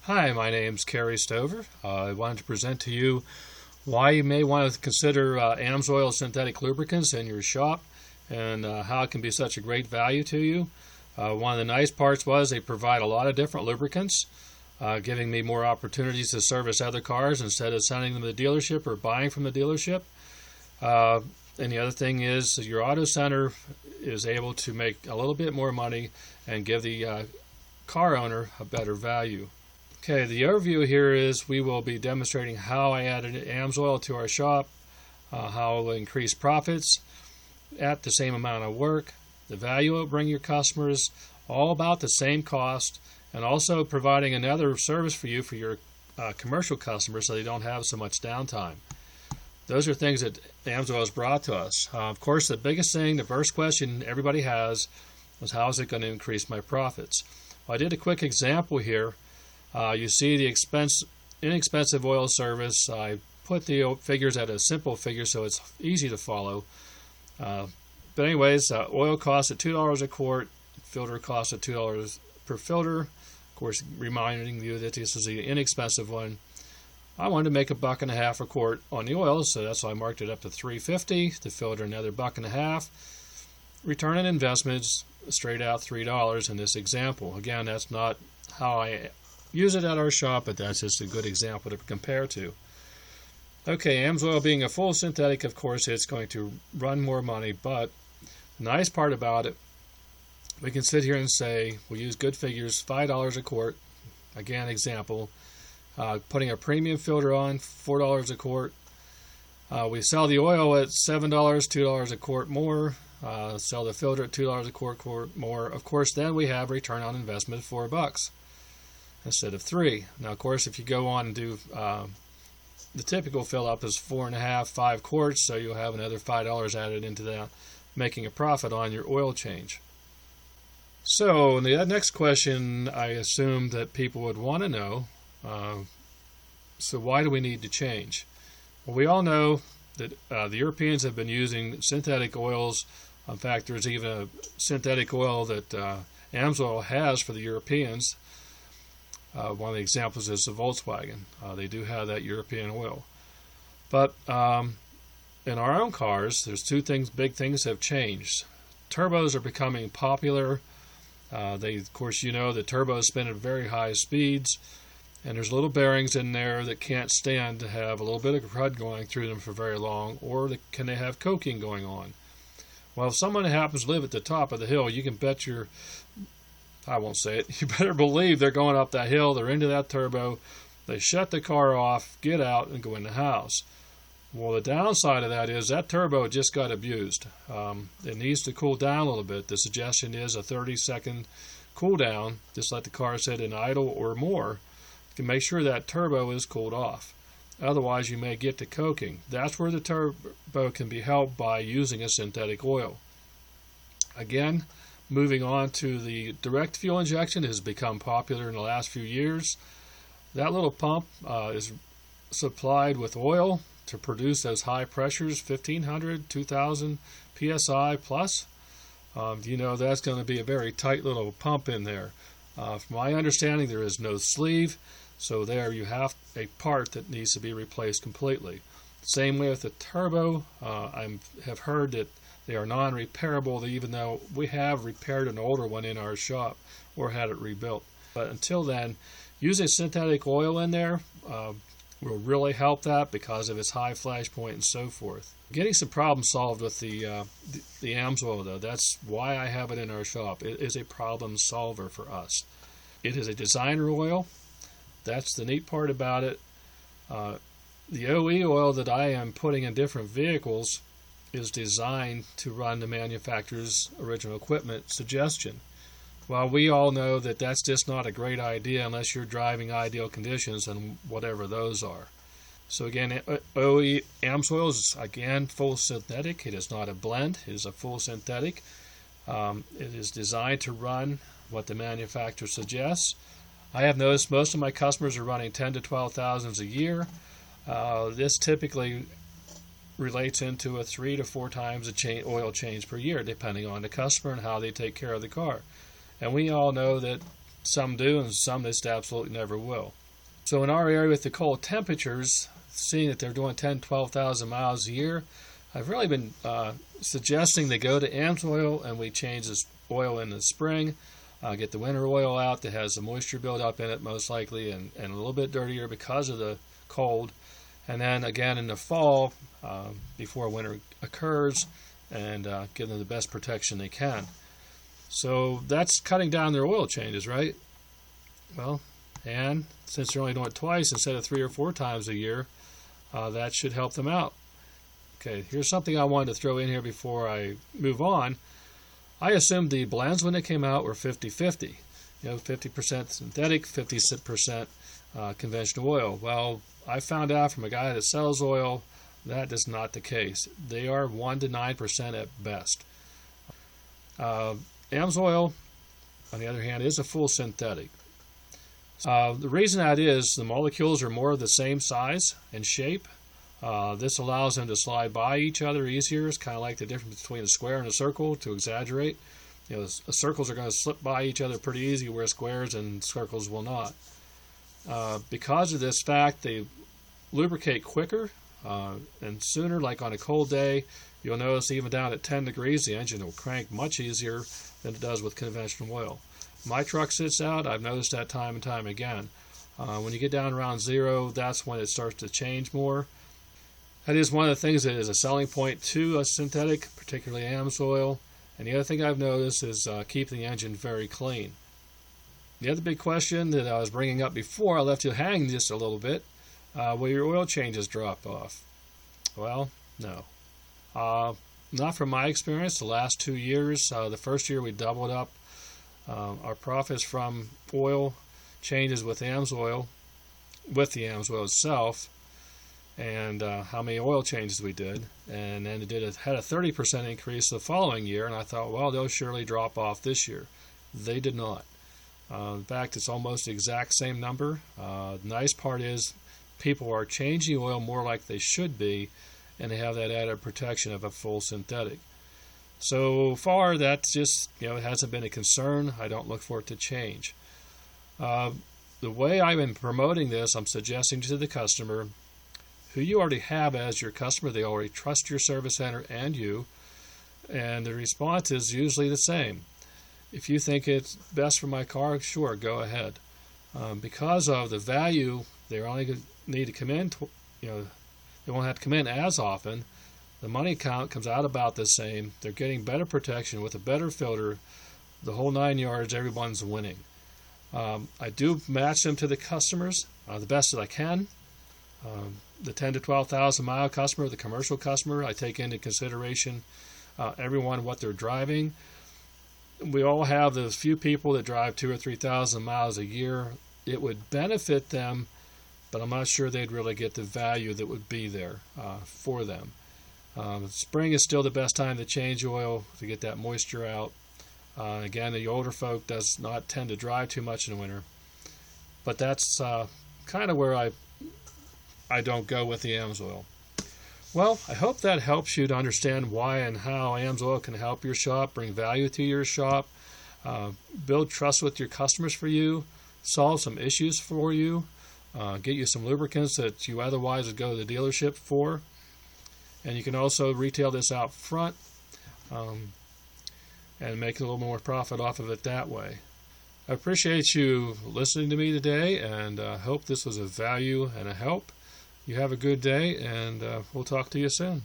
Hi, my name's Kerry Stover. I wanted to present to you why you may want to consider Amsoil synthetic lubricants in your shop and how it can be such a great value to you. One of the nice parts was they provide a lot of different lubricants, giving me more opportunities to service other cars instead of sending them to the dealership or buying from the dealership. And the other thing is your auto center is able to make a little bit more money and give the car owner a better value. Okay, the overview here is we will be demonstrating how I added Amsoil to our shop, how it will increase profits at the same amount of work, the value it will bring your customers, all about the same cost, and also providing another service for you for your commercial customers so they don't have so much downtime. Those are things that Amsoil has brought to us. Of course, the biggest thing, the first question everybody has is how is it going to increase my profits? Well, I did a quick example here. You see the inexpensive oil service. I put the figures at a simple figure so it's easy to follow. But anyways, oil costs at $2 a quart, filter costs at $2 per filter. Of course, reminding you that this is the inexpensive one. I wanted to make $1.50 a quart on the oil, so that's why I marked it up to $3.50. The filter another $1.50. Return on investments straight out $3 in this example. Again, that's not how I use it at our shop, but that's just a good example to compare to. Okay, Amsoil being a full synthetic, of course, it's going to run more money, but the nice part about it, we can sit here and say, we'll use good figures, $5 a quart, again, example, putting a premium filter on, $4 a quart. We sell the oil at $7, $2 a quart more, sell the filter at $2 a quart more. Of course, then we have return on investment of $4 instead of $3. Now, of course, if you go on and do the typical fill up is 4.5, 5 quarts, so you'll have another $5 added into that, making a profit on your oil change. So the next question I assume that people would want to know, so why do we need to change? Well, we all know that the Europeans have been using synthetic oils. In fact, there's even a synthetic oil that Amsoil has for the Europeans. One of the examples is the Volkswagen. They do have that European oil. But in our own cars, there's two big things have changed. Turbos are becoming popular. Of course, you know the turbos spin at very high speeds, and there's little bearings in there that can't stand to have a little bit of crud going through them for very long, or can they have coking going on? Well, if someone happens to live at the top of the hill, you can bet I won't say it, you better believe they're going up that hill, they're into that turbo, they shut the car off, get out, and go in the house. Well, the downside of that is that turbo just got abused. It needs to cool down a little bit. The suggestion is a 30-second cool down. Just let the car sit in idle or more to make sure that turbo is cooled off. Otherwise, you may get to coking. That's where the turbo can be helped by using a synthetic oil. Again, moving on to the direct fuel injection has become popular in the last few years. That little pump is supplied with oil to produce those high pressures, 1500, 2000 psi plus. You know that's going to be a very tight little pump in there. From my understanding, there is no sleeve, so there you have a part that needs to be replaced completely. Same way with the turbo. I have heard that they are non-repairable, even though we have repaired an older one in our shop or had it rebuilt. But until then, using synthetic oil in there will really help that because of its high flash point and so forth. Getting some problems solved with the Amsoil, though, that's why I have it in our shop. It is a problem solver for us. It is a designer oil. That's the neat part about it. The OE oil that I am putting in different vehicles is designed to run the manufacturer's original equipment suggestion. Well, we all know that that's just not a great idea unless you're driving ideal conditions and whatever those are. So again, OE Amsoil is again full synthetic. It is not a blend. It is a full synthetic. It is designed to run what the manufacturer suggests. I have noticed most of my customers are running 10 to 12,000 a year. This typically relates into a 3 to 4 times oil change per year, depending on the customer and how they take care of the car. And we all know that some do, and some just absolutely never will. So in our area with the cold temperatures, seeing that they're doing 10, 12,000 miles a year, I've really been suggesting they go to Amsoil, and we change this oil in the spring, get the winter oil out that has the moisture buildup in it most likely, and a little bit dirtier because of the cold. And then again in the fall, before winter occurs, and give them the best protection they can. So that's cutting down their oil changes, right? Well, and since they're only doing it twice instead of 3 or 4 times a year, that should help them out. Okay, here's something I wanted to throw in here before I move on. I assumed the blends when they came out were 50-50. 50% synthetic, 50% conventional oil. Well, I found out from a guy that sells oil that is not the case. They are 1 to 9% at best. Amsoil, on the other hand, is a full synthetic. The reason that is, the molecules are more of the same size and shape. This allows them to slide by each other easier. It's kind of like the difference between a square and a circle, to exaggerate. Circles are going to slip by each other pretty easy, where squares and circles will not. Because of this fact, they lubricate quicker and sooner. Like on a cold day, you'll notice even down at 10 degrees, the engine will crank much easier than it does with conventional oil. My truck sits out. I've noticed that time and time again. When you get down around 0, that's when it starts to change more. That is one of the things that is a selling point to a synthetic, particularly Amsoil. And the other thing I've noticed is keeping the engine very clean. The other big question that I was bringing up before, I left you hanging just a little bit, will your oil changes drop off? Well, no. Not from my experience. The last 2 years, the first year we doubled up our profits from oil changes with Amsoil, with the Amsoil itself, and how many oil changes we did. And then it had a 30% increase the following year, and I thought, well, they'll surely drop off this year. They did not. In fact, it's almost the exact same number. The nice part is people are changing oil more like they should be, and they have that added protection of a full synthetic. So far, that's just, it hasn't been a concern. I don't look for it to change. The way I've been promoting this, I'm suggesting to the customer, who you already have as your customer, they already trust your service center and you, and the response is usually the same. If you think it's best for my car, sure, go ahead. Because of the value, they only need to come in, they won't have to come in as often. The money count comes out about the same. They're getting better protection with a better filter. The whole 9 yards, everyone's winning. I do match them to the customers the best that I can. The 10 to 12,000 mile customer, the commercial customer, I take into consideration everyone, what they're driving. We all have those few people that drive 2,000 or 3,000 miles a year. It would benefit them, but I'm not sure they'd really get the value that would be there for them. Spring is still the best time to change oil to get that moisture out. Again, the older folk does not tend to drive too much in the winter, but that's kind of where I don't go with the Amsoil. Well, I hope that helps you to understand why and how Amsoil can help your shop, bring value to your shop, build trust with your customers for you, solve some issues for you, get you some lubricants that you otherwise would go to the dealership for. And you can also retail this out front and make a little more profit off of it that way. I appreciate you listening to me today, and hope this was of value and a help. You have a good day, and we'll talk to you soon.